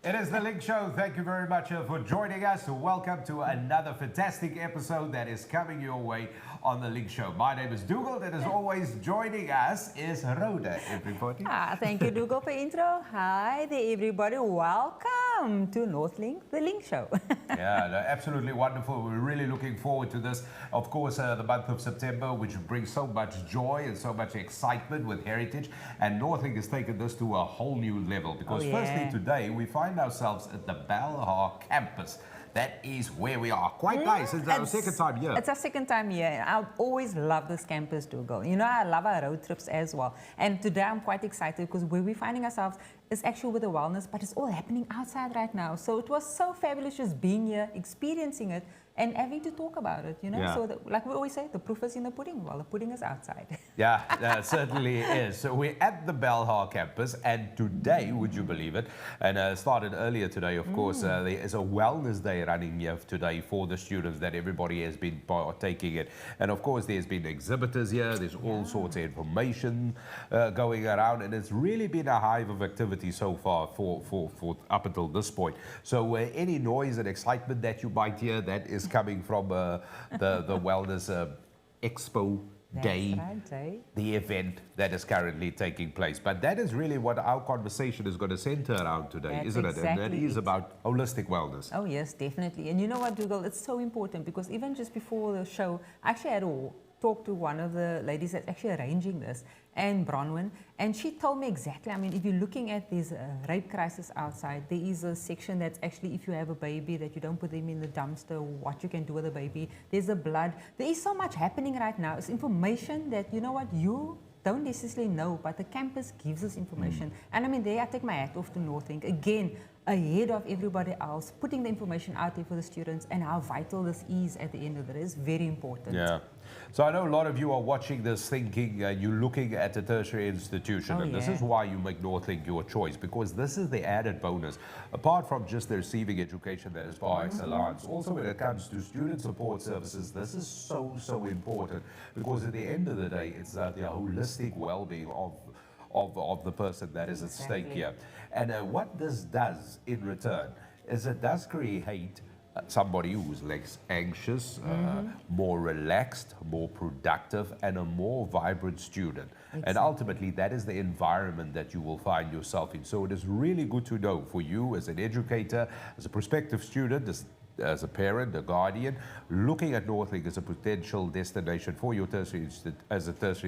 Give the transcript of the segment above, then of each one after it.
It is the Link Show. Thank you very much for joining us. Welcome to another fantastic episode that is coming your way on the Link Show. My name is Dougal, and as always, joining us is Rhoda, everybody. Thank you, Dougal, for intro. Hi there, everybody. Welcome to Northlink, the Link Show. Yeah, no, absolutely wonderful. We're really looking forward to this. Of course, the month of September, which brings so much joy and so much excitement with heritage. And Northlink has taken this to a whole new level because firstly, today, we find ourselves at the Belhar campus. That is where we are. Quite nice. It's our second time here. It's our second time here. I always love this campus, Dougal. You know, I love our road trips as well. And today I'm quite excited because where we're finding ourselves is actually with the wellness, but it's all happening outside right now. So it was so fabulous just being here, experiencing it, and having to talk about it, you know. Yeah. So like we always say, the proof is in the pudding. Well, the pudding is outside. Yeah, that certainly is. So we're at the Belhar campus, and today, would you believe it, and started earlier today, of course, there is a wellness day running here today for the students that everybody has been partaking in. And of course, there's been exhibitors here, there's all sorts of information going around, and it's really been a hive of activity so far for up until this point. So any noise and excitement that you might hear, that is coming from the Wellness Expo Day, the event that is currently taking place. But that is really what our conversation is going to center around today, isn't it? And that is about holistic wellness. Oh, yes, definitely. And you know what, Dougal, it's so important because even just before the show, I actually had to talk to one of the ladies that's actually arranging this, and Bronwyn, and she told me exactly, I mean, if you're looking at this rape crisis outside, there is a section that's actually, if you have a baby, that you don't put them in the dumpster, what you can do with the baby. There's the blood. There is so much happening right now. It's information that, you know what, you don't necessarily know, but the campus gives us information. And I mean, there I take my hat off to Northlink. Again, ahead of everybody else, putting the information out there for the students and how vital this is at the end of the day is very important. Yeah. So I know a lot of you are watching this thinking you're looking at a tertiary institution, and this is why you make Northlink your choice, because this is the added bonus. Apart from just the receiving education that is par excellence, also when it comes to student support services, this is so important, because at the end of the day, it's the holistic well-being of the person that is at stake here. And what this does in return is it does create somebody who's less anxious, more relaxed, more productive, and a more vibrant student. Exactly. And ultimately, that is the environment that you will find yourself in. So it is really good to know for you as an educator, as a prospective student, as a parent, a guardian, looking at Northlink as a potential destination for your tertiary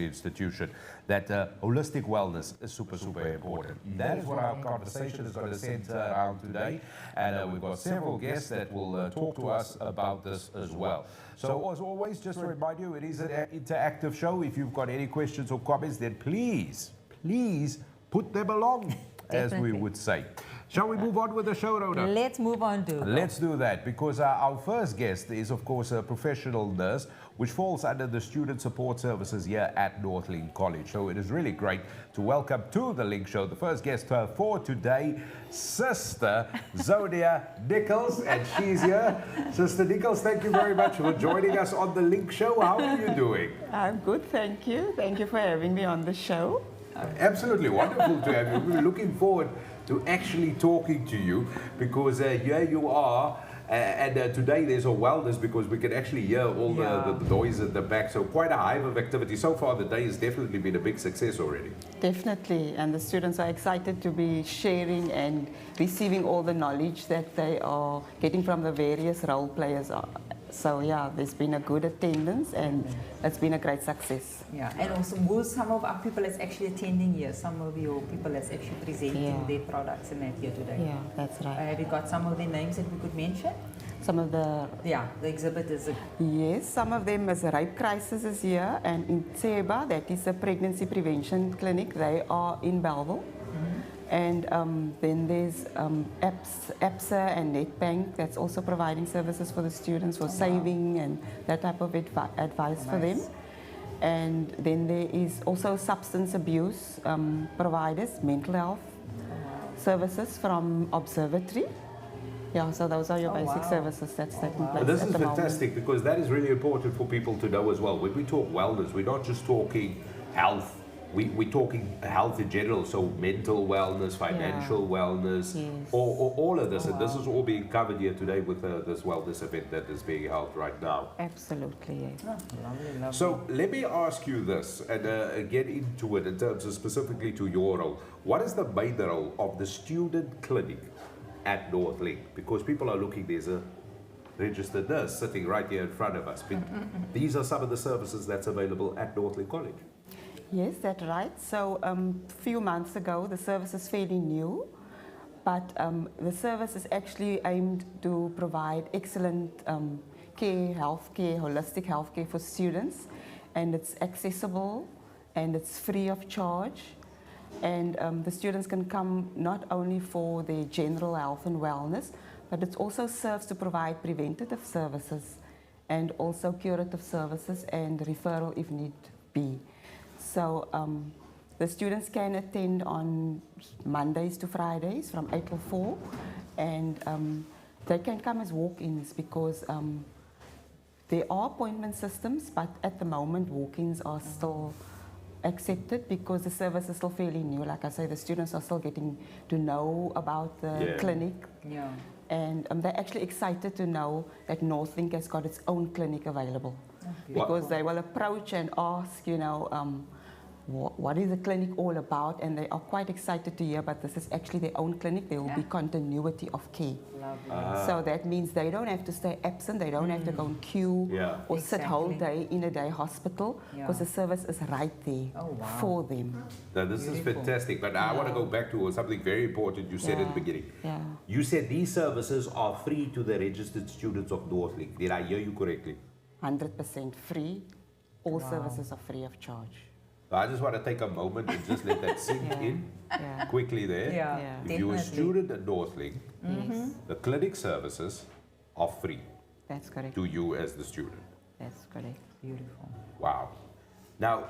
institution, that holistic wellness is super important. That is what our conversation is going to center around today, and we've got several guests that will talk to us about this as well. So as always, just to remind you, it is an interactive show. If you've got any questions or comments, then please put them along, as we would say. Shall we move on with the show, Rhoda? Let's move on, Dougal. Let's do that, because our first guest is, of course, a professional nurse, which falls under the Student Support Services here at Northlink College. So it is really great to welcome to the Link Show the first guest for today, Sister Zodia Nichols, and she's here. Sister Nichols, thank you very much for joining us on the Link Show. How are you doing? I'm good, thank you. Thank you for having me on the show. Absolutely wonderful to have you. We're looking forward to actually talking to you, because here you are, and today there's a wellness, because we can actually hear all the noise at the back, so quite a hive of activity. So far the day has definitely been a big success already. Definitely, and the students are excited to be sharing and receiving all the knowledge that they are getting from the various role players. So yeah, there's been a good attendance and it's been a great success. Yeah, and also who some of our people that's actually attending here, some of your people that's actually presenting their products and that here today. Yeah, that's right. Have you got some of their names that we could mention? Some of the... Yeah, the exhibitors. Yes, some of them is Rape Crisis is here, and in Tseba, that is a pregnancy prevention clinic, they are in Belhar. And then there's APSA and Netbank that's also providing services for the students for saving and that type of advice for them. And then there is also substance abuse providers, mental health services from Observatory. Yeah, so those are your basic services that's taking place. This at is the fantastic, moment. because that is really important for people to know as well. When we talk wellness, we're not just talking health. We're talking health in general, so mental wellness, financial wellness, all of this. And this is all being covered here today with this wellness event that is being held right now. Absolutely, yes. Lovely, lovely. So let me ask you this, and get into it in terms of specifically to your role. What is the main role of the student clinic at Northlink? Because people are looking, there's a registered nurse sitting right here in front of us. These are some of the services that's available at Northlink College. Yes, that's right. So a few months ago, the service is fairly new, but the service is actually aimed to provide excellent care, healthcare, holistic healthcare for students, and it's accessible and it's free of charge. And the students can come not only for their general health and wellness, but it also serves to provide preventative services and also curative services and referral if need be. So the students can attend on Mondays to Fridays from 8 till 4, and they can come as walk-ins, because there are appointment systems, but at the moment walk-ins are still accepted because the service is still fairly new. Like I say, the students are still getting to know about the clinic. Yeah. And they're actually excited to know that Northlink has got its own clinic available. Because they will approach and ask, you know, what is the clinic all about? And they are quite excited to hear, but this is actually their own clinic. There will be continuity of care. So that means they don't have to stay absent. They don't have to go and queue or sit whole day in a day hospital, because the service is right there for them. Now, this is fantastic, but I want to go back to something very important you said at the beginning. You said these services are free to the registered students of Northlink. Did I hear you correctly? 100% free. All services are free of charge. I just want to take a moment and just let that sink in quickly there. If you're a student at Northlink, the clinic services are free. That's correct. To you as the student. That's correct. Beautiful. Wow. Now,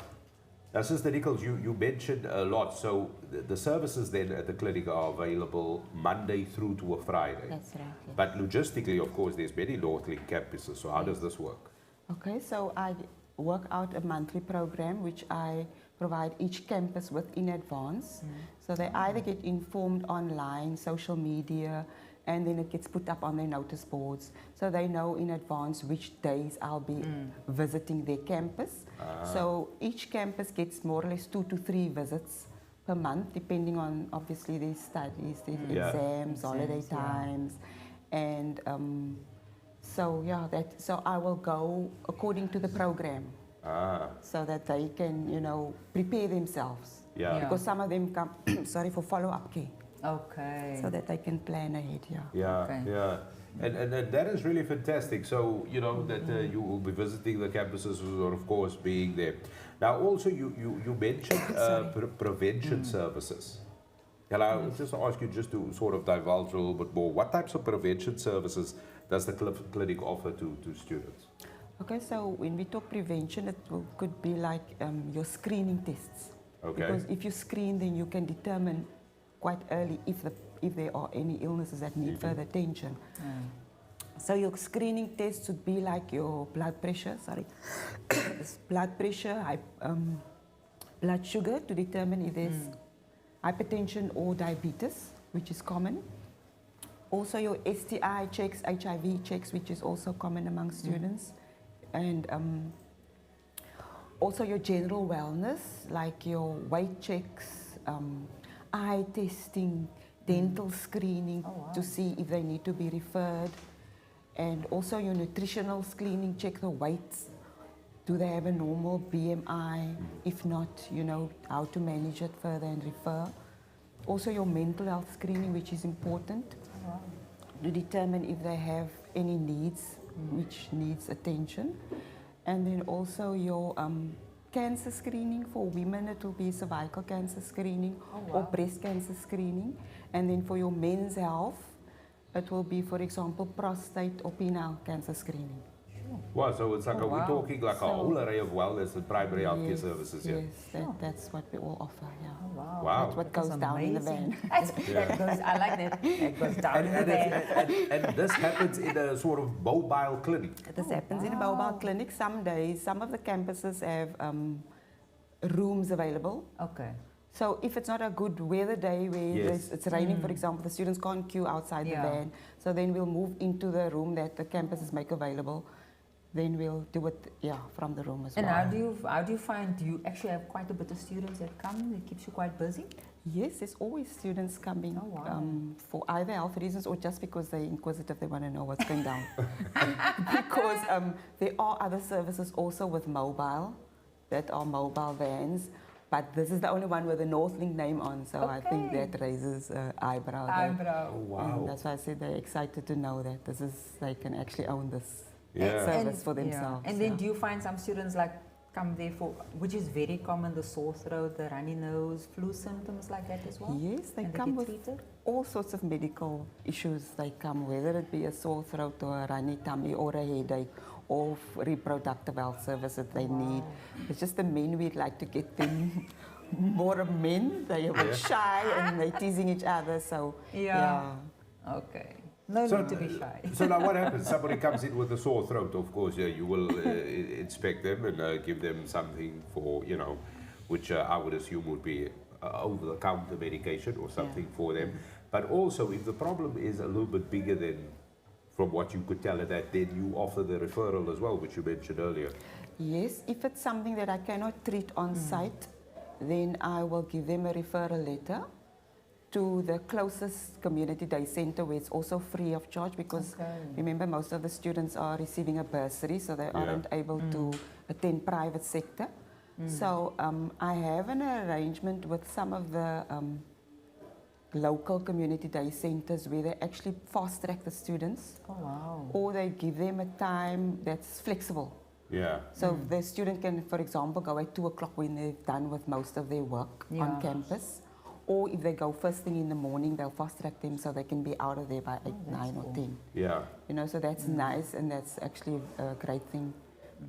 Sister Nichols, you mentioned a lot. So the services then at the clinic are available Monday through to a Friday. That's right. Yes. But logistically, of course, there's many Northlink campuses. So how does this work? Okay, so I work out a monthly program which I provide each campus with in advance. So they either get informed online, social media, and then it gets put up on their notice boards. So they know in advance which days I'll be visiting their campus. So each campus gets more or less 2 to 3 visits per month, depending on obviously their studies, their exams, holiday times. And so I will go according to the program, so that they can, you know, prepare themselves. Because some of them come, for follow-up care. Okay. So that they can plan ahead. And that is really fantastic. So you know that you will be visiting the campuses, or of course being there. Now, also you mentioned prevention services. And I'll just ask you just to sort of divulge a little bit more. What types of prevention services does the clinic offer to students? Okay, so when we talk prevention, could be like your screening tests. Okay. Because if you screen, then you can determine quite early if there are any illnesses that need further attention. So your screening tests would be like your blood pressure, blood pressure, blood sugar to determine if there's hypertension or diabetes, which is common. Also your STI checks, HIV checks, which is also common among students. And also your general wellness, like your weight checks, eye testing, dental screening to see if they need to be referred. And also your nutritional screening, check the weights. Do they have a normal BMI? If not, you know how to manage it further and refer. Also your mental health screening, which is important to determine if they have any needs, which needs attention. And then also your cancer screening for women, it will be cervical cancer screening or breast cancer screening. And then for your men's health, it will be, for example, prostate or penile cancer screening. Wow, so it's like we're talking like a whole array of wellness and primary healthcare services here. Yes, that's what we all offer, yeah. Wow. Wow. That's what goes down in the van. That goes, I like that. That goes down in the van. And this happens in a sort of mobile clinic. This happens in a mobile clinic. Some days, some of the campuses have rooms available. Okay. So if it's not a good weather day where it's raining, for example, the students can't queue outside the van. So then we'll move into the room that the campuses make available. Then we'll do it, from the room as well. And how do you find, do you actually have quite a bit of students that come? It keeps you quite busy? Yes, there's always students coming for either health reasons or just because they're inquisitive, they want to know what's going down. Because there are other services also with mobile, that are mobile vans, but this is the only one with the Northlink name on, so I think that raises eyebrow. Eyebrow. Oh, wow. And that's why I said they're excited to know that they can actually own this Yeah. service for themselves. And then do you find some students like come there for, which is very common, the sore throat, the runny nose, flu symptoms like that as well? Yes, they And come get with treated? all sorts of medical issues. They come, whether it be a sore throat or a runny tummy or a headache or reproductive health service that they need. It's just the men, we'd like to get them more of men. They're a bit shy and they're teasing each other, so Okay. No need to be shy. So now what happens? Somebody comes in with a sore throat, of course, you will inspect them and give them something for, which I would assume would be over-the-counter medication or something for them. But also, if the problem is a little bit bigger than, from what you could tell at that, then you offer the referral as well, which you mentioned earlier. Yes, if it's something that I cannot treat on site, then I will give them a referral letter to the closest community day center where it's also free of charge because remember most of the students are receiving a bursary so they aren't able to attend private sector. So I have an arrangement with some of the local community day centers where they actually fast track the students or they give them a time that's flexible. Yeah. So the student can, for example, go at 2 o'clock when they've done with most of their work on campus. Or if they go first thing in the morning, they'll fast track them so they can be out of there by 8, 9 or 10. Yeah. So that's nice and that's actually a great thing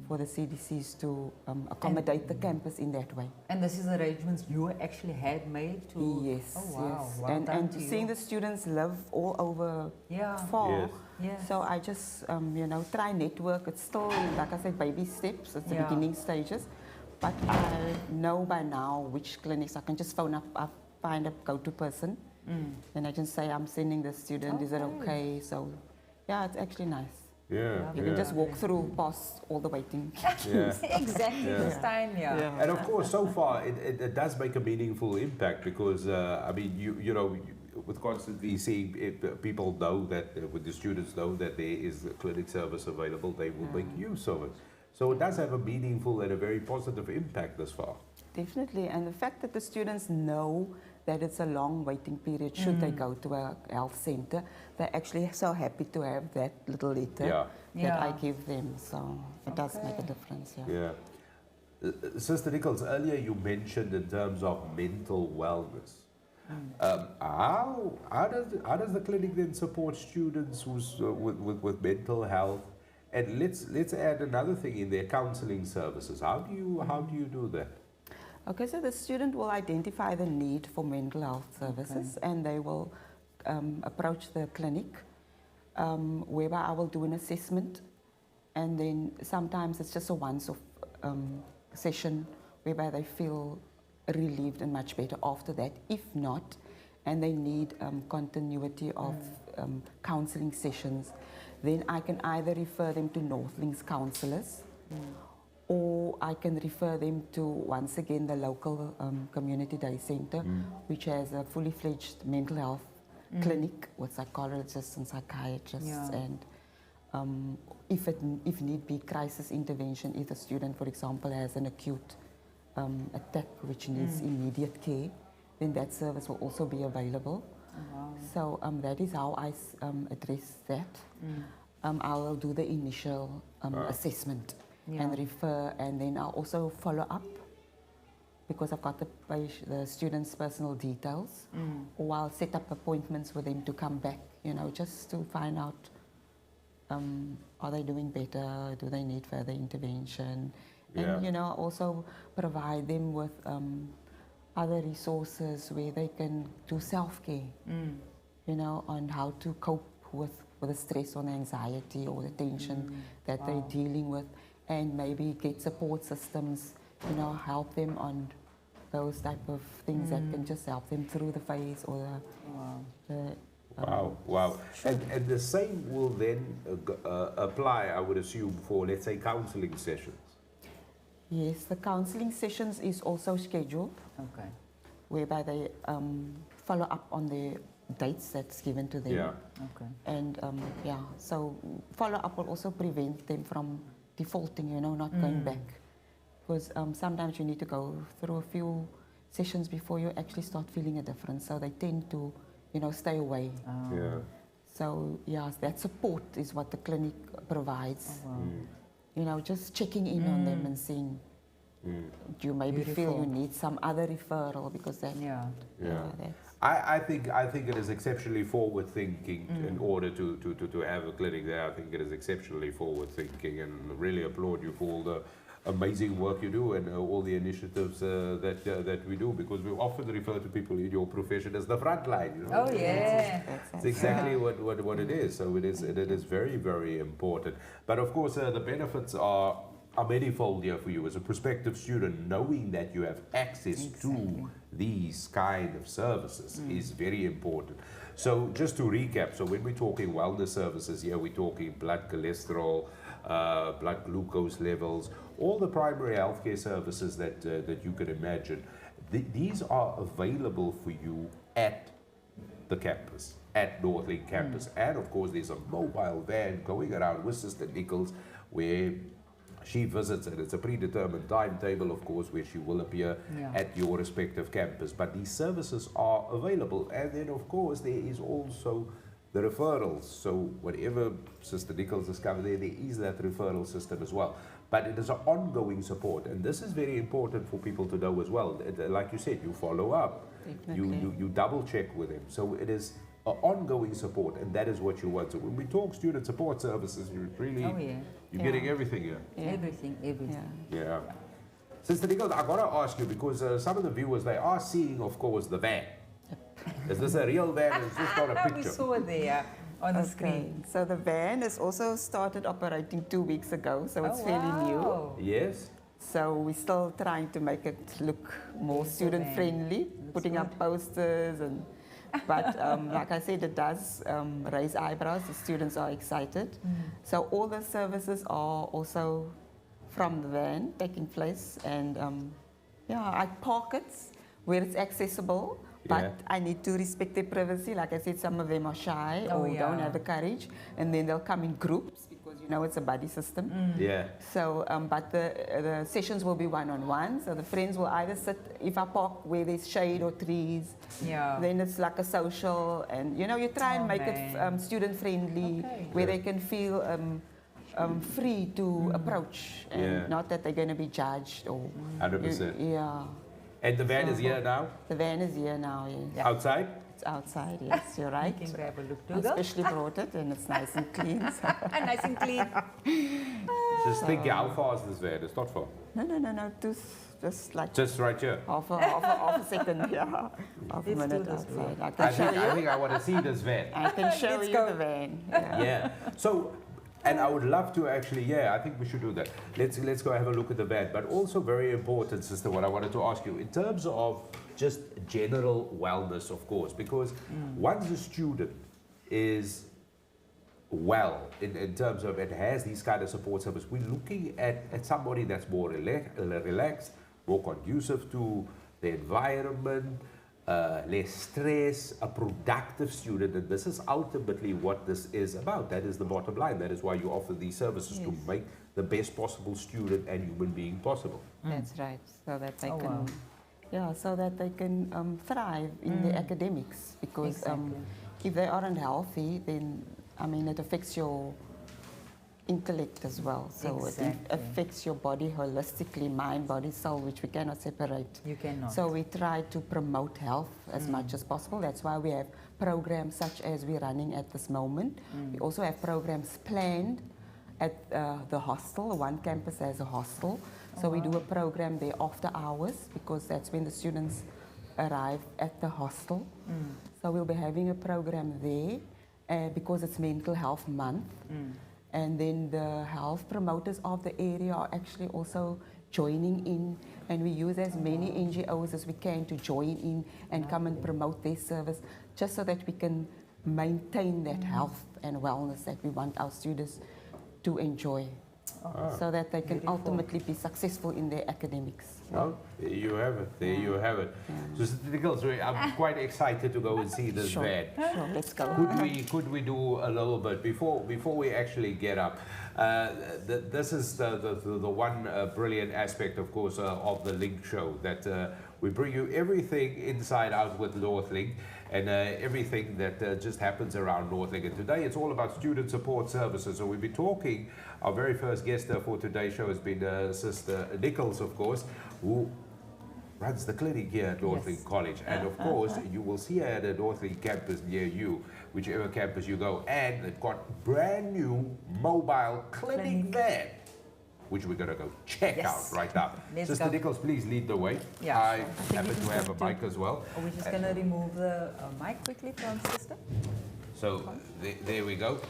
for the CDCs to accommodate the campus in that way. And this is arrangements you actually had made to... Yes, oh, wow. yes. Well done and to seeing you. the students live all over far. Yes. So I just, try network. It's still, like I said, baby steps. It's the beginning stages. But I know by now which clinics I can just phone up. I find a go-to person. And I just say, I'm sending the student. Is it okay? So, it's actually nice. Yeah. You can just walk through past all the waiting. Exactly this time, And of course, so far, it does make a meaningful impact because, with constantly seeing people know that, with the students know that there is a clinic service available, they will make use of it. So it does have a meaningful and a very positive impact thus far. Definitely, and the fact that the students know that it's a long waiting period should they go to a health center, they're actually so happy to have that little letter that I give them, so it does make a difference. Sister Nichols, earlier you mentioned in terms of mental wellness. How does the clinic then support students who's with mental health? And let's add another thing in there, counseling services. How do you do that? Okay, so the student will identify the need for mental health services, and they will approach the clinic, whereby I will do an assessment, and then sometimes it's just a once-off session whereby they feel relieved and much better after that. If not, and they need continuity of counseling sessions, then I can either refer them to Northlink's counsellors, or I can refer them to, once again, the local community day centre, which has a fully fledged mental health clinic with psychologists and psychiatrists, and if need be, crisis intervention. If the student, for example, has an acute attack which needs immediate care, then that service will also be available. So that is how I address that. I will do the initial assessment and refer, and then I'll also follow up, because I've got the student's personal details, or I'll set up appointments with them to come back, just to find out, are they doing better, do they need further intervention, and also provide them with other resources where they can do self-care, on how to cope with the stress or the anxiety or the tension that they're dealing with, and maybe get support systems, help them on those type of things that can just help them through the phase or the Wow. And the same will then apply, I would assume, for, let's say, counseling sessions. Yes, the counseling sessions is also scheduled, whereby they follow up on the dates that's given to them. And so follow up will also prevent them from defaulting, not going back, because sometimes you need to go through a few sessions before you actually start feeling a difference. So they tend to, stay away. So that support is what the clinic provides. Just checking in on them and seeing, do you maybe feel you need some other referral, because that. I think it is exceptionally forward thinking in order to have a clinic there. I think it is exceptionally forward thinking, and really applaud you for all the amazing work you do and all the initiatives that we do, because we often refer to people in your profession as the front line. Oh yeah, it's exactly what it is. So it is very, very important. But of course, the benefits are manifold here for you as a prospective student. Knowing that you have access to these kind of services is very important. So just to recap, so when we're talking wellness services here, we're talking blood cholesterol, blood glucose levels, all the primary healthcare services that you can imagine. These are available for you at the campus, at Northlink campus. And of course, there's a mobile van going around with Sister Nichols where she visits, and it's a predetermined timetable, of course, where she will appear at your respective campus. But these services are available. And then, of course, there is also the referrals. So whatever Sister Nichols discovered there is that referral system as well. But it is an ongoing support. And this is very important for people to know as well. Like you said, you follow up. You double check with them. So it is ongoing support, and that is what you want. So when we talk student support services, you're really you're getting everything here. Everything. Yeah. Sister Nichols, I gotta ask you, because some of the viewers, they are seeing, of course, the van. Is this a real van? Is this not a picture? We saw it there on the screen. So the van has also started operating 2 weeks ago, so it's fairly new. Yes. So we're still trying to make it look more student friendly, putting up posters and. But like I said, it does raise eyebrows. The students are excited. So all the services are also from the van taking place. And I park it where it's accessible, but I need to respect their privacy. Like I said, some of them are shy or don't have the courage. And then they'll come in groups because, it's a buddy system. So, but the sessions will be one-on-one. So the friends will either sit, if I park where there's shade or trees, then it's like a social, and you try and make it student-friendly, where they can feel free to approach, and not that they're going to be judged or 100%. And the van is here now? The van is here now, yes. Yeah. Outside? It's outside, yes, you're right. You can grab a look, I Dougal. especially brought it and it's nice and clean. So. And nice and clean. Just think, how far is this van? It's not far. No, just like Just right here. half a second, yeah. Half a Let's do minute this outside. I I can show think, you. I want to see this van. I can show Let's you go. the van. Yeah. Yeah. So, and I would love to actually, yeah, I think we should do that. Let's go have a look at the van. But also very important, sister, what I wanted to ask you, in terms of just general wellness, of course, because once a student is well in terms of it has these kind of support service, we're looking at somebody that's more relaxed, more conducive to the environment, less stress, a productive student, and this is ultimately what this is about. That is the bottom line. That is why you offer these services, to make the best possible student and human being possible. That's right. So that they Oh, can, wow. yeah, so that they can thrive in their academics. Because Exactly. if they aren't healthy, then I mean it affects your intellect as well. So it Exactly. affects your body holistically, mind, body, soul, which we cannot separate. You cannot. So we try to promote health as much as possible. That's why we have programs such as we're running at this moment. We also have programs planned at the hostel. One campus has a hostel. So we do a program there after hours, because that's when the students arrive at the hostel. So we'll be having a program there because it's Mental Health Month. And then the health promoters of the area are actually also joining in, and we use as many NGOs as we can to join in and come and promote their service, just so that we can maintain that health and wellness that we want our students to enjoy, so that they can ultimately be successful in their academics. Well, there you have it. There you have it. So, Sister Nichols, I'm quite excited to go and see this van. Sure, let's go. Could we do a little bit before we actually get up? This is the one brilliant aspect, of course, of the Link show, that we bring you everything inside out with Northlink, and everything that just happens around Northlink. And today it's all about student support services. So we'll be talking. Our very first guest for today's show has been Sister Nichols, of course, who runs the clinic here at Northlink College. And of course, you will see her at a Northlink campus near you, whichever campus you go. And they've got brand new mobile clinic van, which we're going to go check out right now. Sister go. Nichols, please lead the way. Yeah, I sure. happen to have a mic as well. We're just going to remove the mic quickly from sister. So there we go.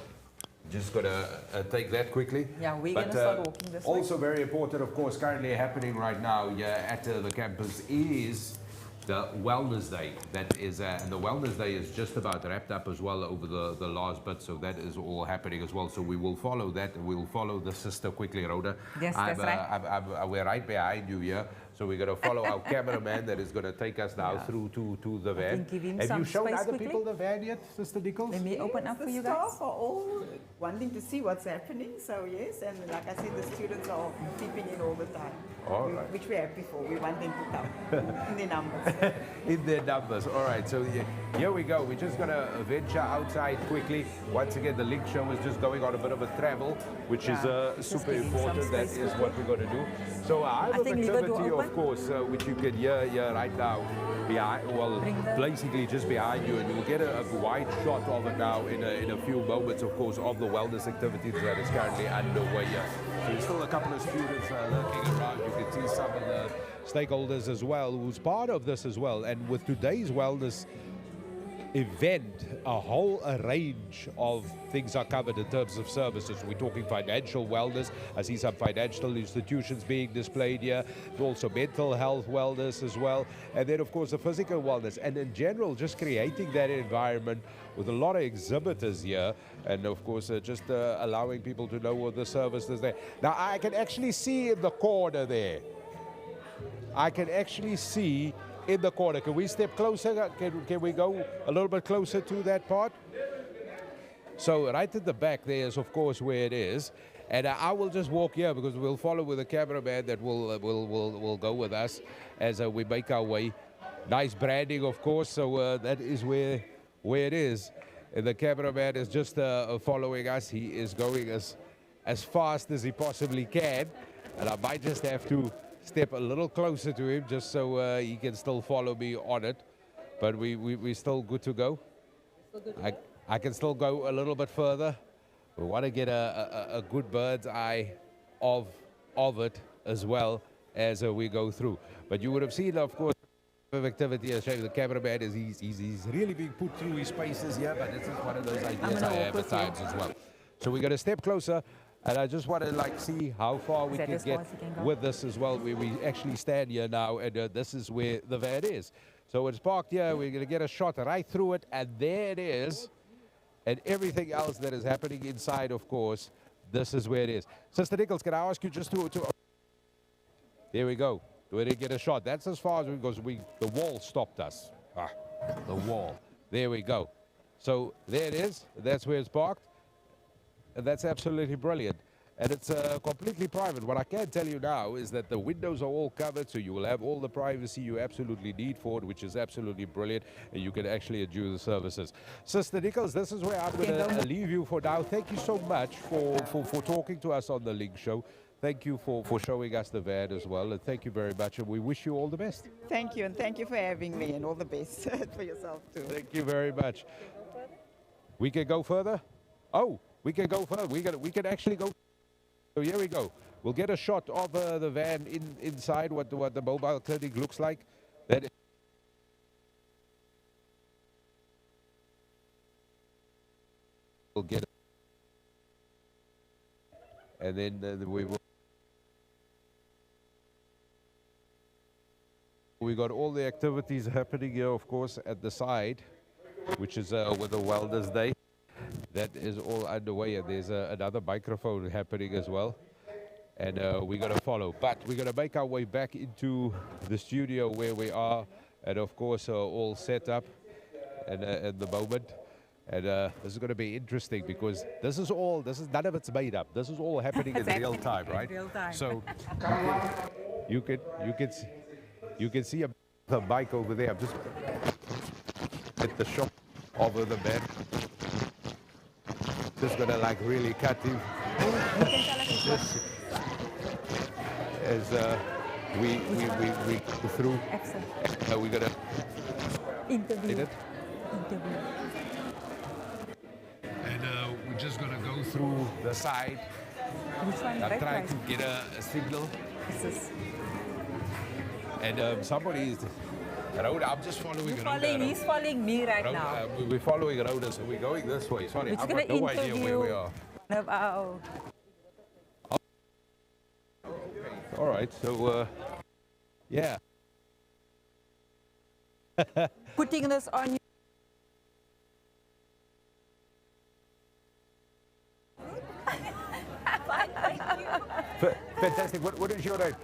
Just going to take that quickly. Yeah, we're going to start walking this way. Also very important, of course, currently happening right now at the campus is the Wellness Day. That is, and the Wellness Day is just about wrapped up as well over the last bit, so that is all happening as well. So we will follow that, and we'll follow the sister quickly, Rhoda. Yes, that's right. We're right behind you here, so we're going to follow our cameraman that is going to take us now through to the van. give him Have some you shown space other quickly. people the van yet, Sister Nichols? Let me open up for The you guys. staff are all wanting to see what's happening, so yes, and like I said, the students are peeping in all the time. All right. Which we're happy for. We want them to come in their numbers. In their numbers. All right, so here we go. We're just going to venture outside quickly. Once again, the Link show is just going on a bit of a travel, which is super getting some important. That space is quickly. what we're going to do. So I have an think leave the door activity, of open. course, which you can hear here right now, behind, well, Bring the- basically just behind you, and you'll get a wide shot of it now in a few moments, of course, of the wellness activities that is currently underway here. So there's still a couple of students lurking around. You can see some of the stakeholders as well, who's part of this as well. And with today's wellness event, a whole range of things are covered in terms of services. We're talking financial wellness. I see some financial institutions being displayed here. Also mental health wellness as well. And then, of course, the physical wellness. And in general, just creating that environment with a lot of exhibitors here. And, of course, just allowing people to know what the service is there. Now, I can actually see in the corner there. I can actually see in the corner. Can we step closer? Can we go a little bit closer to that part? So right at the back there is, of course, where it is. And I will just walk here because we'll follow with a cameraman that will go with us as we make our way. Nice branding, of course. So that is where it is. And the cameraman is just following us. He is going as fast as he possibly can. And I might just have to step a little closer to him just so he can still follow me on it. But we're still good to go. I can still go a little bit further. We want to get a good bird's eye of it as well as we go through. But you would have seen, of course, activity as the cameraman is he's really being put through his paces here, but this is one of those ideas I have at times as well. So we're going to step closer, and I just want to like see how far we can get with this as well. We actually stand here now, and this is where the van is. So it's parked here. We're going to get a shot right through it, and there it is. And everything else that is happening inside, of course, this is where it is. Sister Nichols, can I ask you just to there we go. We didn't get a shot. That's as far as we go. The wall stopped us. The wall. There we go. So there it is. That's where it's parked. And that's absolutely brilliant. And it's completely private. What I can tell you now is that the windows are all covered, so you will have all the privacy you absolutely need for it, which is absolutely brilliant, and you can actually enjoy the services. Sister Nichols, this is where I'm going to leave you for now. Thank you so much for talking to us on the Link Show. Thank you for showing us the van as well, and thank you very much, and we wish you all the best. Thank you, and thank you for having me, and all the best for yourself too. Thank you very much. We can go further? Oh, we can go further. We can actually go. So here we go. We'll get a shot of the van inside, what the mobile clinic looks like. We'll get it. And then we will. We got all the activities happening here, of course, at the side, which is with the Wellness Day. That is all underway, and there's another microphone happening as well. And we're going to follow. But we're going to make our way back into the studio where we are, and of course, all set up at the moment. And this is going to be interesting because this is none of it's made up. This is all happening in real time, right? In real time. So you can see a bike over there. I'm just at the shop over the bed. Just gonna like really cut him. As we go through. Excellent. We're gonna interview. And we're just gonna go through the side. Which one? I'm trying to get a signal. And somebody is. Rhoda, I'm just following Rhoda. He's following me right now. We're following Rhoda, so we're going this way. Sorry, I've got no idea where we are. All right, so yeah. Putting this on you. Fantastic. What is your name?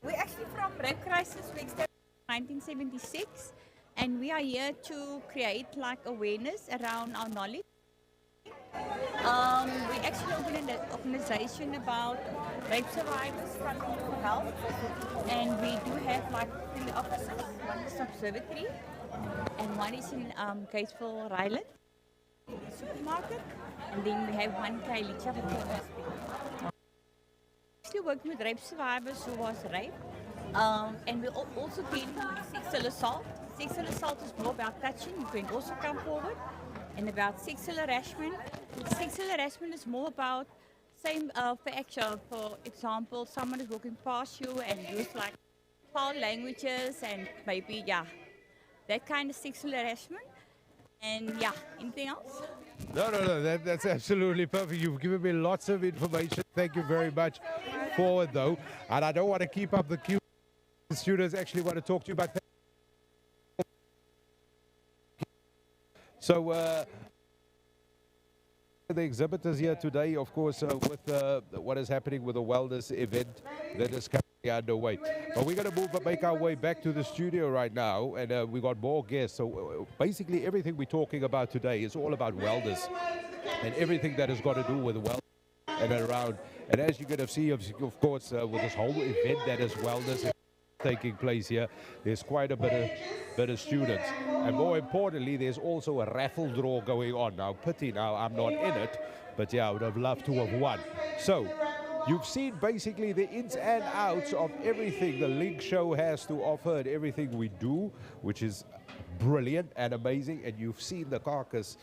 We're actually from Rape Crisis Week 1976, and we are here to create like awareness around our knowledge. We actually opened an organization about rape survivors struggling for help, and we do have like 3 offices. One is Observatory, and one is in Gatesville, Ryland, supermarket, and then we have one Kailicha for hospital. Actually working with rape survivors who was raped, and we also dealing with sexual assault. Sexual assault is more about touching. You can also come forward. And about sexual harassment. Sexual harassment is more about same for example, someone is walking past you and use like foul languages and maybe that kind of sexual harassment. And anything else? No, that's absolutely perfect. You've given me lots of information. Thank you very much for it, though. And I don't want to keep up the queue. The students actually want to talk to you about that. So the exhibitors here today, of course, with what is happening with the wellness event that is currently underway. But we're going to make our way back to the studio right now, and we got more guests. So basically everything we're talking about today is all about wellness and everything that has got to do with wellness and around. And as you can see, of course, with this whole event that is wellness taking place here, there's quite a bit of students, and more importantly, there's also a raffle draw going on now. Pity now I'm not in it, but I would have loved to have won. So You've seen basically the ins and outs of everything the Link Show has to offer and everything we do, which is brilliant and amazing. And you've seen the carcass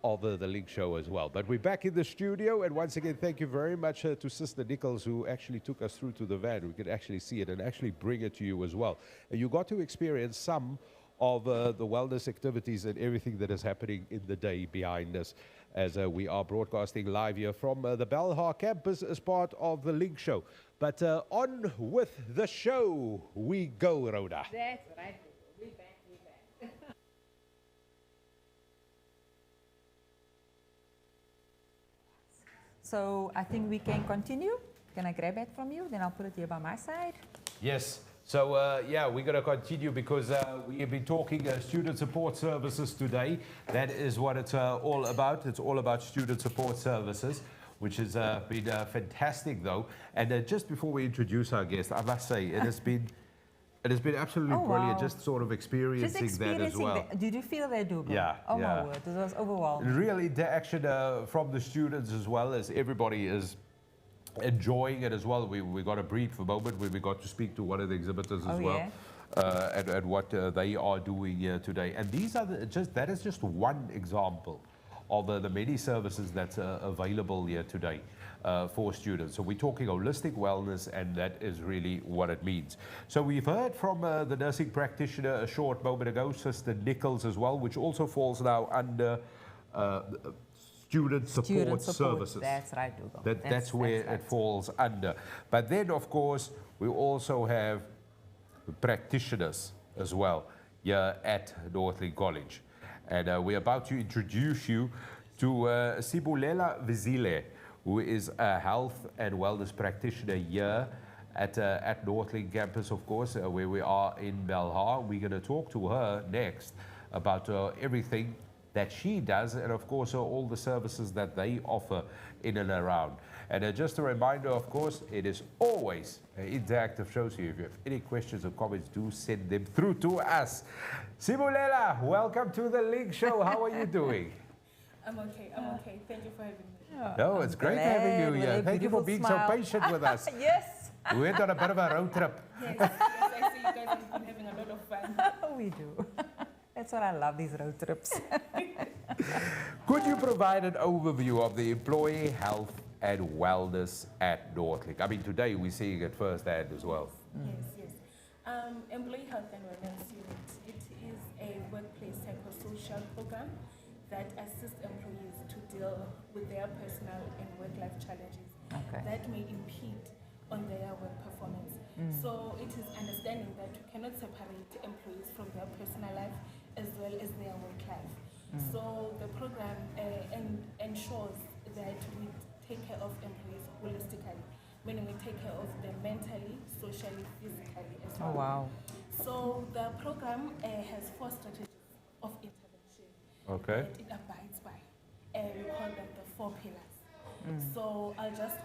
of the Link Show as well. But we're back in the studio, and once again, thank you very much to Sister Nichols, who actually took us through to the van. We could actually see it and actually bring it to you as well. And you got to experience some of the wellness activities and everything that is happening in the day behind us, as we are broadcasting live here from the Belhar campus as part of the Link Show. But on with the show we go, Rhoda. That's right. We're back. So I think we can continue. Can I grab it from you? Then I'll put it here by my side. Yes. So, yeah, we're going to continue because we have been talking student support services today. That is what it's all about. It's all about student support services, which has been fantastic, though. And just before we introduce our guest, I must say it has been absolutely brilliant, just sort of experiencing that as well. Did you feel that, Dougal? Yeah. Oh, my word. It was overwhelming. Real interaction from the students as well, as everybody is enjoying it as well. We got a brief moment where we got to speak to one of the exhibitors as well, and what they are doing here today. And these are that is just one example of the many services that's available here today for students. So we're talking holistic wellness, and that is really what it means. So we've heard from the nursing practitioner a short moment ago, Sister Nichols as well, which also falls now under student support services. That's right, Dougal. That's where it falls under. But then, of course, we also have practitioners as well here at Northlink College. And we're about to introduce you to Sibulela Vizile, who is a health and wellness practitioner here at Northlink campus, of course, where we are in Belhar. We're going to talk to her next about everything that she does, and of course all the services that they offer in and around. And just a reminder, of course, it is always an interactive show, so if you have any questions or comments, do send them through to us. Sibulela, welcome to the Link Show. How are you doing? I'm okay. Thank you for having me. No, it's great having you here. Thank you for being so patient with us. Yes. We went on a bit of a road trip. Yes, I see you guys have been having a lot of fun. We do. That's what I love, these road trips. Could you provide an overview of the employee health and wellness at Northlink? I mean, today we're seeing it firsthand as well. Yes. Employee Health and Wellness Unit. It is a workplace psychosocial program that assists employees to deal with their personal and work-life challenges that may impede on their work performance. So it is understanding that we cannot separate employees from their personal life as well as their work life. So the program ensures that we take care of employees holistically, meaning we take care of them mentally, socially, physically as well. Oh, wow. So the program has 4 strategies of intervention that it abides by. We call them the 4 pillars. So I'll just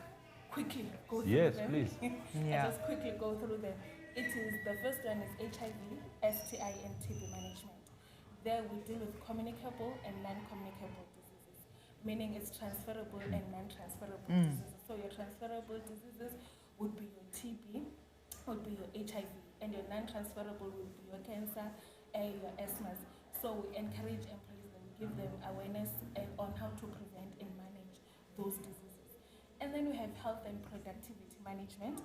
quickly go through them. Yes, please. I'll just quickly go through them. It is, the first one is HIV, STI, and TB management. There we deal with communicable and non-communicable diseases, meaning it's transferable and non-transferable diseases. So your transferable diseases would be your TB, would be your HIV, and your non-transferable would be your cancer and your asthmas. So we encourage employees and give them awareness on how to prevent and manage those diseases. And then we have health and productivity management,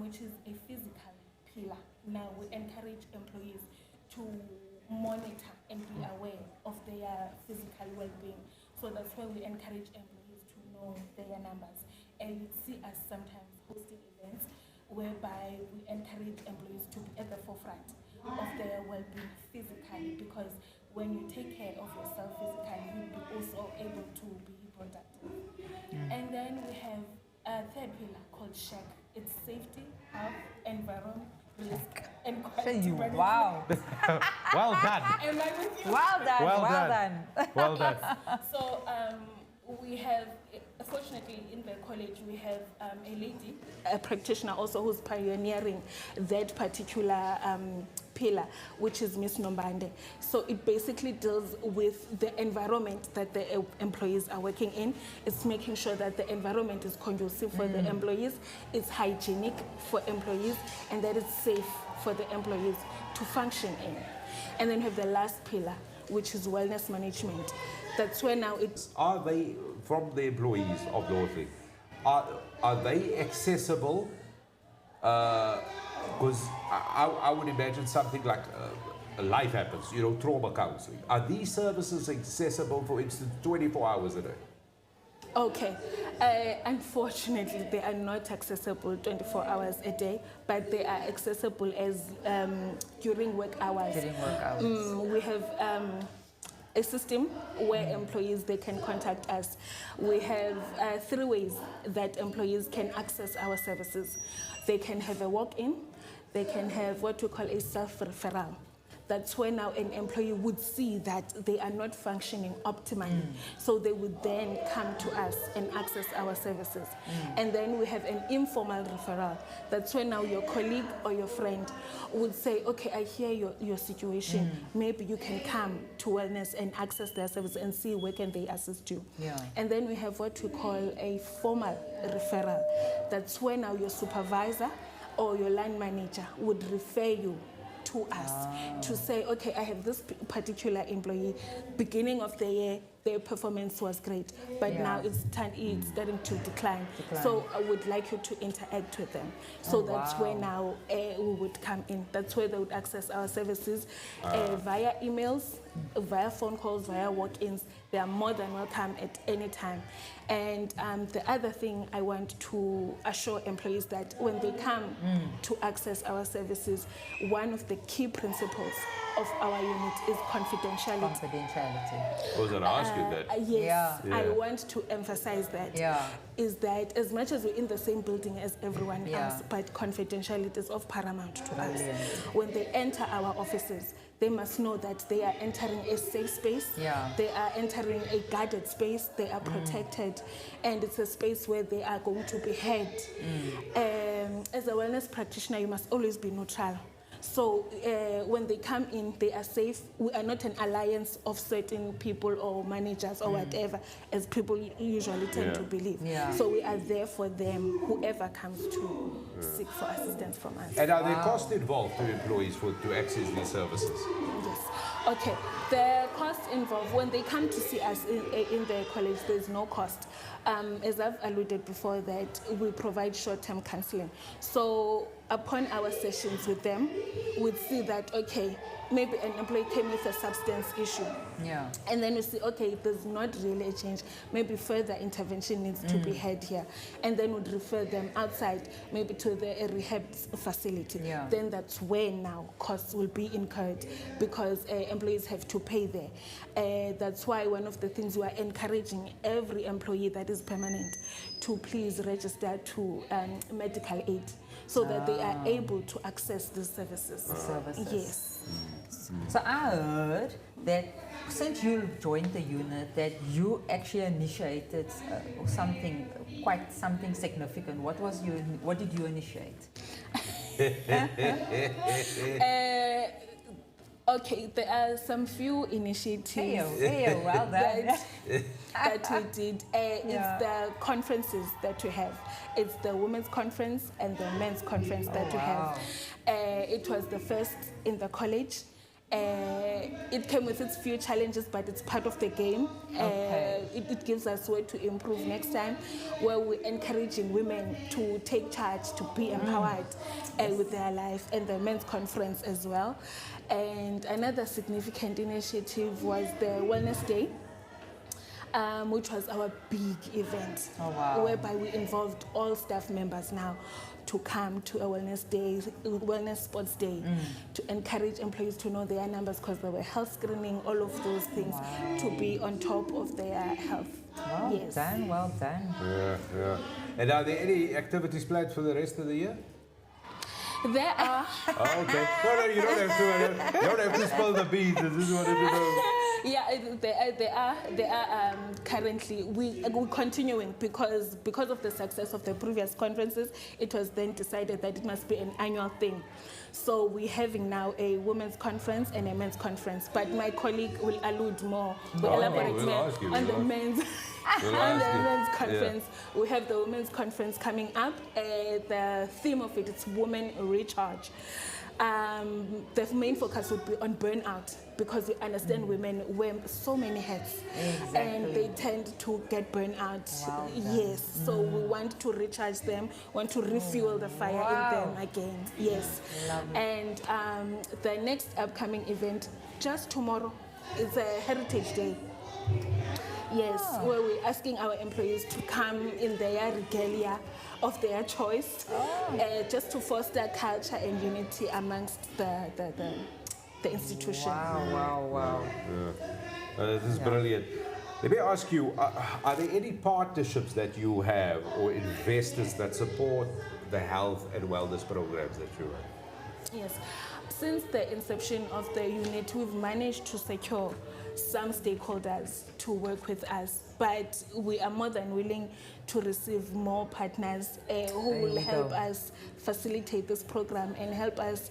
which is a physical pillar. Now we encourage employees to monitor and be aware of their physical well-being. So that's why we encourage employees to know their numbers. And you see us sometimes hosting events whereby we encourage employees to be at the forefront of their well-being physically, because when you take care of yourself physically, you'll be also able to be productive. And then we have a third pillar called SHAC. It's safety, health, environment, risk, and quality management. Wow. Well done. Am I with you? Well done. Well done. So we have fortunately, in the college, we have a lady, a practitioner also, who's pioneering that particular pillar, which is Miss Nombande. So it basically deals with the environment that the employees are working in. It's making sure that the environment is conducive for the employees, it's hygienic for employees, and that it's safe for the employees to function in. And then we have the last pillar, which is wellness management. That's where now it's... Are they, from the employees of Northlink, are they accessible? Because I would imagine something like life happens, you know, trauma counseling. Are these services accessible, for instance, 24 hours a day? Okay. Unfortunately, they are not accessible 24 hours a day, but they are accessible as during work hours. During work hours. We have a system where employees, they can contact us. We have 3 ways that employees can access our services. They can have a walk-in, they can have what we call a self-referral. That's where now an employee would see that they are not functioning optimally. So they would then come to us and access our services. And then we have an informal referral. That's where now your colleague or your friend would say, okay, I hear your situation. Maybe you can come to wellness and access their service and see where can they assist you. Yeah. And then we have what we call a formal referral. That's where now your supervisor or your line manager would refer you to us to say, okay, I have this particular employee, beginning of the year, their performance was great, but now it's starting to decline. So I would like you to interact with them. So that's where now we would come in. That's where they would access our services via emails, via phone calls, via walk-ins. They are more than welcome at any time. And the other thing I want to assure employees that when they come to access our services, one of the key principles of our unit is confidentiality. I was going to ask you that. Yes, I want to emphasize that. Yeah. Is that as much as we're in the same building as everyone else, but confidentiality is of paramount to us. When they enter our offices, they must know that they are entering a safe space, they are entering a guarded space, they are protected, and it's a space where they are going to be heard. As a wellness practitioner, you must always be neutral. So when they come in, they are safe. We are not an alliance of certain people or managers or whatever, as people usually tend to believe. So we are there for them, whoever comes to seek for assistance from us. And are there costs involved to employees to access these services? Yes. Okay. The cost involved, when they come to see us in the college, there's no cost. As I've alluded before, that we provide short-term counseling. So upon our sessions with them, we'd see that, okay, maybe an employee came with a substance issue. And then we see, okay, there's not really a change. Maybe further intervention needs to be had here. And then we'd refer them outside, maybe to the rehab facility. Then that's where now costs will be incurred because employees have to pay there. That's why one of the things we are encouraging every employee that is permanent to please register to medical aid so that they are able to access these services. Yes. So I heard that since you joined the unit, that you actually initiated something significant. What did you initiate? Okay, there are some few initiatives well done. that we did. It's the conferences that we have. It's the women's conference and the men's conference that we have. It was the first in the college. It came with its few challenges, but it's part of the game. It gives us way to improve next time, where we're encouraging women to take charge, to be empowered with their life, and the men's conference as well. And another significant initiative was the Wellness Day, which was our big event, whereby we involved all staff members now to come to a wellness sports day, to encourage employees to know their numbers, because there were health screening, all of those things, to be on top of their health. Well done. And are there any activities planned for the rest of the year? There are. Okay. No, you don't have to. You don't have to spill the beans. This is what it is. They are currently, we're continuing because of the success of the previous conferences, it was then decided that it must be an annual thing. So we're having now a women's conference and a men's conference, but my colleague will allude more, will elaborate we'll more ask you, on the we'll men's on the women's conference. We have the women's conference coming up. The theme of it is Women Recharge. The main focus would be on burnout, because we understand women wear so many hats and they tend to get burnout. Yes, so we want to recharge them, want to refuel the fire in them again. Yes, and the next upcoming event, just tomorrow, is a Heritage Day. Yes, where we're asking our employees to come in their regalia of their choice, just to foster culture and unity amongst the institution. Wow. This is brilliant. Let me ask you, are there any partnerships that you have or investors that support the health and wellness programs that you run? Yes. Since the inception of the unit, we've managed to secure some stakeholders to work with us, but we are more than willing to receive more partners who will help us facilitate this program and help us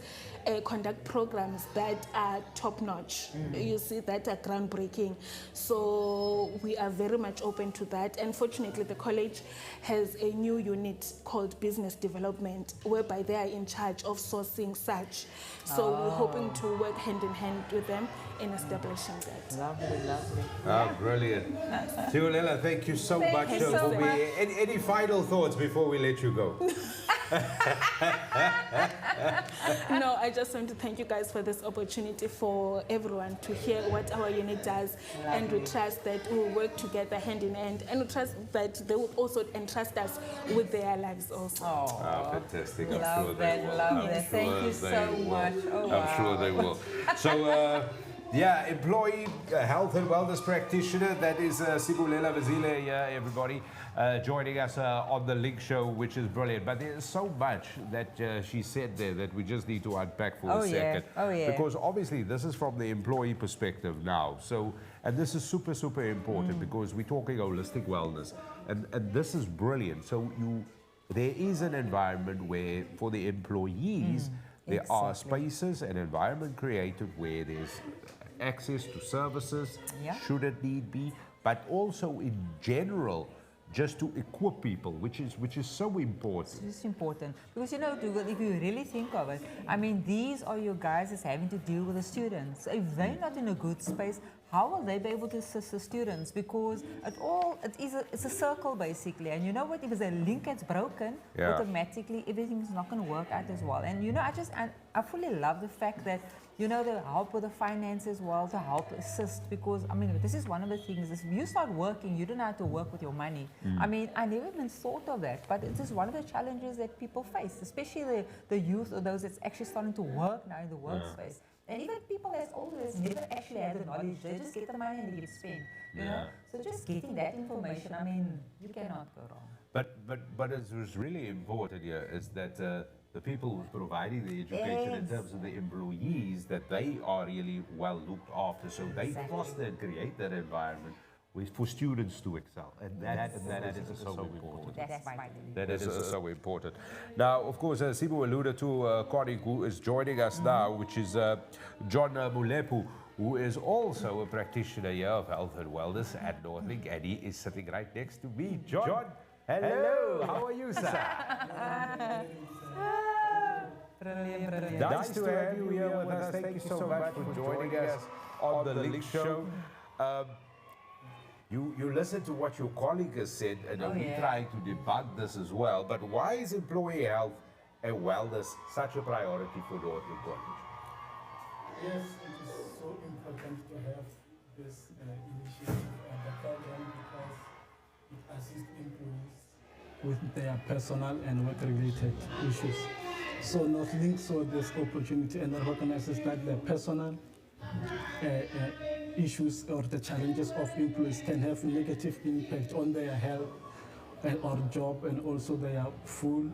conduct programs that are top-notch. You see, that are groundbreaking. So we are very much open to that. And fortunately, the college has a new unit called Business Development, whereby they are in charge of sourcing such. So we're hoping to work hand in hand with them in establishing that. Lovely. Brilliant. Sigulela, thank you so much you so for much. being. Any final thoughts before we let you go? No, I just want to thank you guys for this opportunity, for everyone to hear what our unit does, and we trust that we will work together hand in hand, and we trust that they will also entrust us with their lives also. Fantastic. Love that. Thank you so much. I'm sure they will. So, employee health and wellness practitioner, that is Sigulela Vazile here, everybody, joining us on the Link Show, which is brilliant. But there's so much that she said there that we just need to unpack for a second. Because obviously this is from the employee perspective now. So, and this is super, super important because we're talking holistic wellness. And this is brilliant. So there is an environment where for the employees, there are spaces and environment created where there's access to services, should it need be, but also in general, just to equip people, which is so important. It's important because, you know, Dougal, if you really think of it, I mean, these are your guys that's having to deal with the students. So if they're not in a good space, how will they be able to assist the students? Because it's a circle basically, and you know what? If there's a link that's broken, automatically everything's not going to work out as well. And you know, I fully love the fact that, you know, they help with the finance as well, to help assist, because I mean, this is one of the things, is if you start working, you don't know how to work with your money. I mean, I never even thought of that, but it is one of the challenges that people face, especially the youth or those that's actually starting to work now in the workspace. And even people as old as never actually had the knowledge, they just get the money and they get spent. You know? So just getting that information, I mean, you cannot go wrong. But it was really important here is that the people who's providing the education in terms of the employees, that they are really well looked after. So they foster and create that environment for students to excel. And that is so important. That is so important. Now, of course, Sibu alluded to a colleague who is joining us now, which is John Mulepu, who is also a practitioner here of health and wellness at Northlink, and he is sitting right next to me. John, hello. How are you, sir? Brilliant. Nice to have you here with us. Thank you so much for joining us on the Link Show. You listen to what your colleague has said, and we're trying to debunk this as well. But why is employee health and wellness such a priority for Northlink College? Yes, it is so important to have this initiative and the program because it assists employees with their personal and work-related issues. So Northlink saw this opportunity and recognizes that the personal issues or the challenges of employees can have negative impact on their health or job, and also their full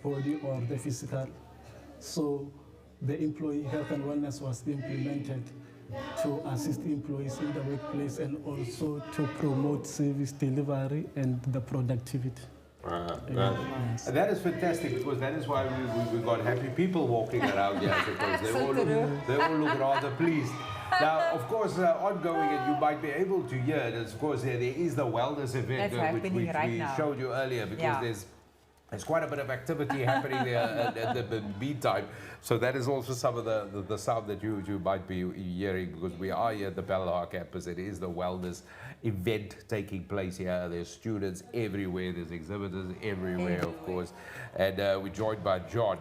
body or the physical. So the employee health and wellness was implemented to assist employees in the workplace and also to promote service delivery and the productivity. Yes. And that is fantastic because that is why we got happy people walking around here because they all look rather pleased. Now, of course, ongoing, and you might be able to hear it, of course, there is the wellness event which we showed you earlier because there's quite a bit of activity happening there at the meantime. So that is also some of the sound that you might be hearing because we are here at the Belhar campus. It is the wellness event taking place here. There's students everywhere. There's exhibitors everywhere, of course. And we're joined by John.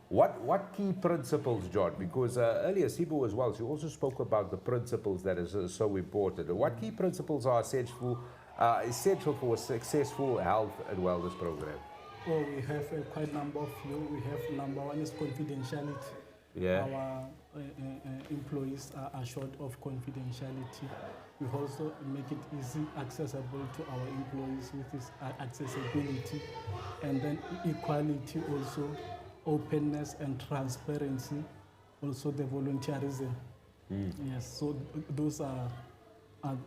What key principles, John? Because earlier, Sibu as well, she also spoke about the principles that is so important. What key principles are essential for a successful health and wellness program? Well, we have quite a number of you. We have number one is confidentiality. Yeah. Our employees are assured of confidentiality. We also make it easy, accessible to our employees with this accessibility. And then equality also, openness and transparency, also the volunteerism. Yes, so those are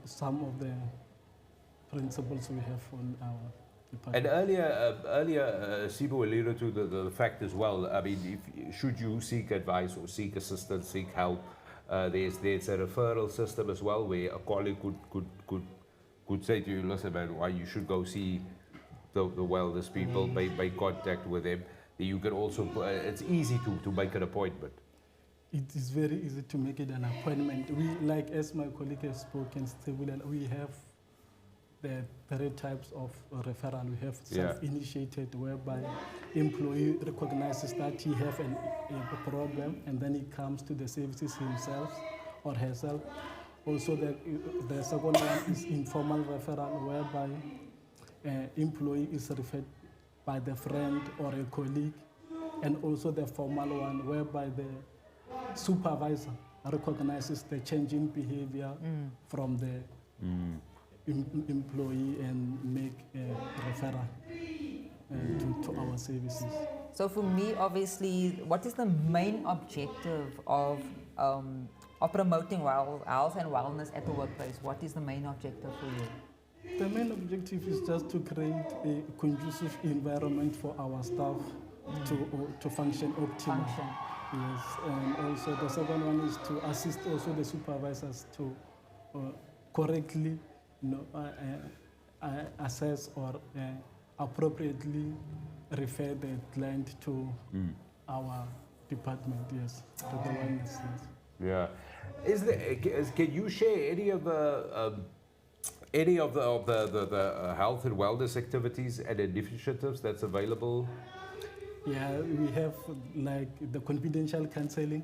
some of the principles we have on our department. And earlier, Sibu alluded to the fact as well. I mean, should you seek advice or seek assistance, seek help, there's a referral system as well where a colleague could say to you, listen, man, why you should go see the wellness people, make contact with them. You can also, it's easy to make an appointment. It is very easy to make it an appointment. We, like as my colleague has spoken, we have the 3 types of referral. We have self-initiated, whereby employee recognizes that he has a problem and then he comes to the services himself or herself. Also, the second one is informal referral, whereby employee is referred by the friend or a colleague, and also the formal one whereby the supervisor recognizes the changing behavior from the employee and make a referral to our services. So for me, obviously, what is the main objective of promoting health and wellness at the workplace? What is the main objective for you? The main objective is just to create a conducive environment for our staff to function optimally. Yes, and also the second one is to assist also the supervisors to correctly assess or appropriately refer the client to our department, yes, to the wellness. Yeah. Can you share any of the health and wellness activities and initiatives that's available? Yeah, we have like the confidential counseling.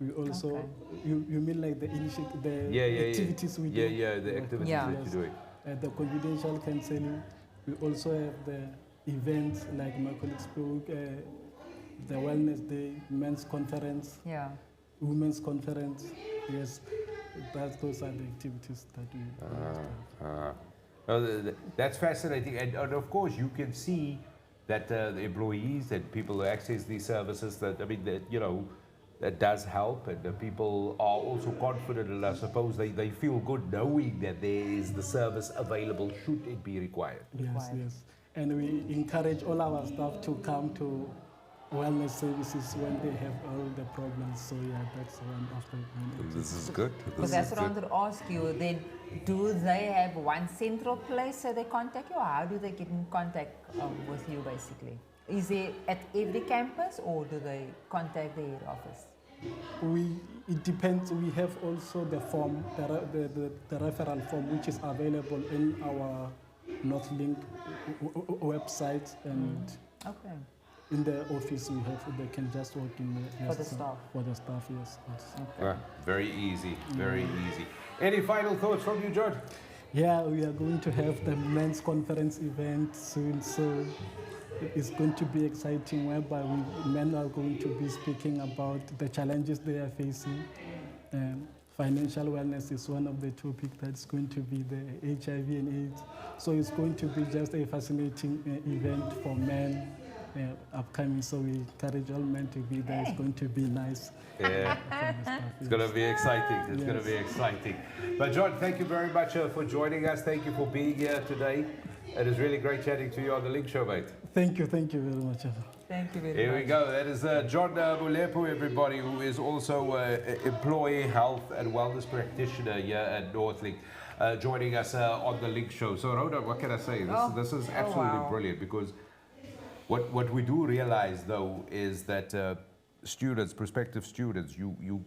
We also, you mean like the activities we do? Yeah, the activities that you're doing. The confidential counseling. We also have the events like my colleague spoke, the Wellness Day, Men's Conference, Women's Conference. Yes, those are the activities that we That's fascinating. And of course, you can see that the employees and people who access these services, that, I mean, that, you know, that does help, and the people are also confident, and I suppose they feel good knowing that there is the service available should it be required. Yes. And we encourage all our staff to come to wellness services when they have all the problems. So yeah, that's one of the. This is good. Because that's what I wanted to ask you. Then, do they have one central place so they contact you, or how do they get in contact with you, basically? Is it at every campus, or do they contact the head office? It depends. We have also the form, the referral form, which is available in our Northlink website, and in the office we have. They can just walk in there. For the staff. For the staff, yes. Very easy. Very easy. Any final thoughts from you, John? Yeah, we are going to have the men's conference event soon, so it's going to be exciting, whereby men are going to be speaking about the challenges they are facing. Financial wellness is one of the topics that's going to be the HIV and AIDS. So it's going to be just a fascinating event for men upcoming, so we encourage all men to be there. It's going to be nice. Yeah, it's going to be exciting. It's going to be exciting. But John, thank you very much for joining us. Thank you for being here today. It is really great chatting to you on the Link Show, mate. Thank you very much. Thank you very much. Here we go. That is John Mulepu, everybody, who is also employee health and wellness practitioner here at Northlink, joining us on the Link Show. So, Rhoda, what can I say? This is absolutely brilliant, because what we do realize, though, is that students, prospective students, you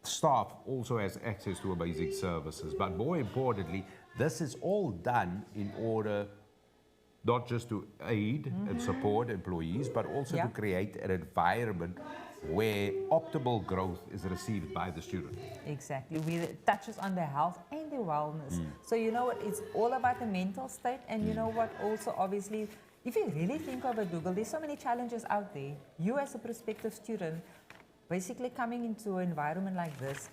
staff also has access to amazing services. But more importantly, this is all done in order not just to aid and support employees, but also to create an environment where optimal growth is received by the student. Exactly. It touches on their health and their wellness. So you know what, it's all about the mental state, and you know what, also obviously, if you really think of it, Dougal, there's so many challenges out there. You as a prospective student, basically coming into an environment like this,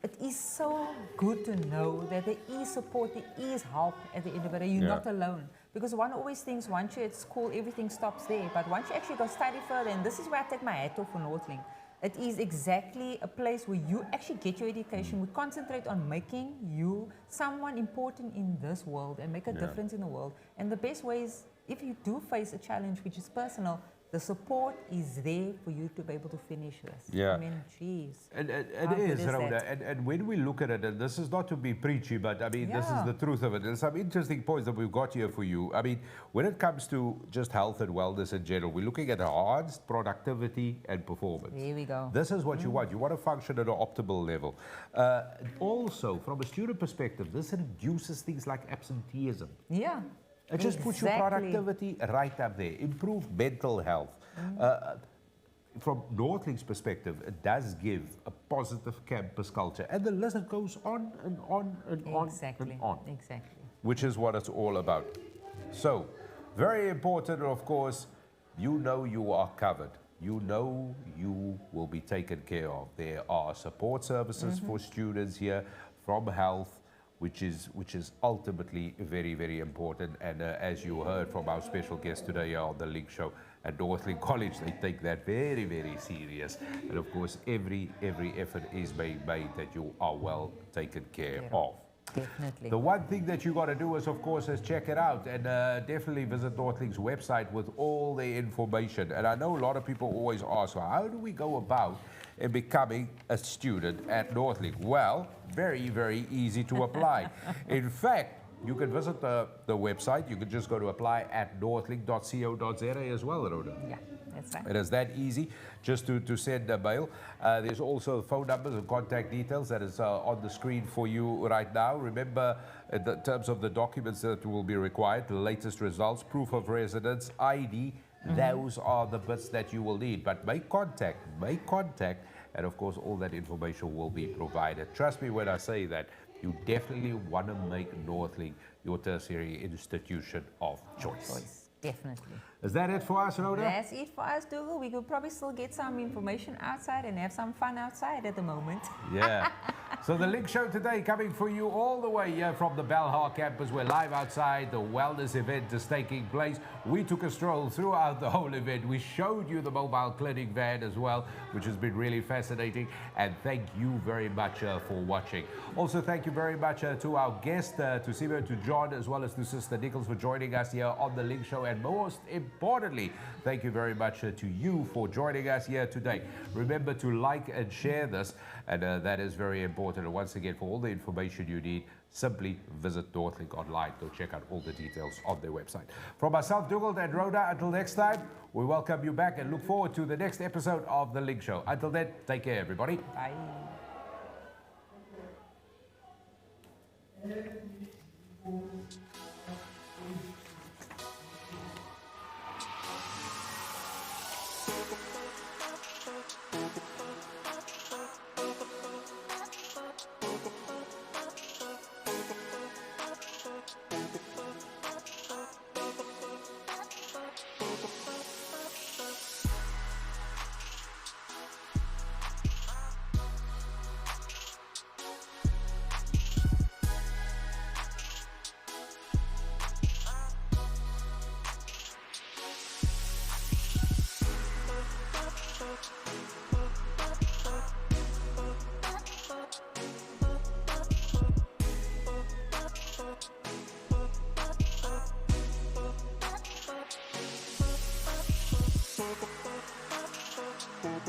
it is so good to know that there is support, there is help at the end of the day. You're not alone. Because one always thinks once you're at school, everything stops there. But once you actually go study further, and this is where I take my hat off for Northlink, it is exactly a place where you actually get your education. We concentrate on making you someone important in this world and make a difference in the world. And the best way is, if you do face a challenge which is personal, the support is there for you to be able to finish this. Yeah. I mean, geez. And it is, Rhoda. And when we look at it, and this is not to be preachy, but I mean, this is the truth of it. There's some interesting points that we've got here for you. I mean, when it comes to just health and wellness in general, we're looking at enhanced productivity and performance. There we go. This is what you want. You want to function at an optimal level. Also, from a student perspective, this reduces things like absenteeism. Yeah. It just puts your productivity right up there. Improve mental health. From Northlink's perspective, it does give a positive campus culture. And the list goes on and on and on and on. Exactly. Which is what it's all about. So, very important, of course, you know you are covered. You know you will be taken care of. There are support services for students here from health, which is ultimately very, very important. And as you heard from our special guest today on the Link Show, at Northlink College, they take that very, very serious. And of course, every effort is made that you are well taken care of. Definitely. The one thing that you got to do is, of course, is check it out, and definitely visit Northlink's website with all the information. And I know a lot of people always ask, well, how do we go about in becoming a student at Northlink? Well, very, very easy to apply. In fact, you can visit the website. You can just go to apply at northlink.co.za as well, Rhoda. Yeah, that's right. It is that easy just to send a mail. There's also phone numbers and contact details that is on the screen for you right now. Remember, in terms of the documents that will be required, the latest results, proof of residence, ID, those are the bits that you will need. But make contact, and of course, all that information will be provided. Trust me when I say that. You definitely want to make Northlink your tertiary institution of choice. Definitely. Is that it for us, Rhoda? That's it for us, Dougal. We could probably still get some information outside and have some fun outside at the moment. Yeah. So the Link Show today coming for you all the way here from the Belhar campus. We're live outside. The wellness event is taking place. We took a stroll throughout the whole event. We showed you the mobile clinic van as well, which has been really fascinating. And thank you very much for watching. Also, thank you very much to our guest, to Simo, to John, as well as to Sister Nichols for joining us here on the Link Show. And most importantly, thank you very much to you for joining us here today. Remember to like and share this, and that is very important. And once again, for all the information you need, simply visit Northlink online. Go check out all the details on their website. From myself, Dougal, and Rhoda, until next time, we welcome you back and look forward to the next episode of The Link Show. Until then, take care, everybody. Bye. Thank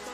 you.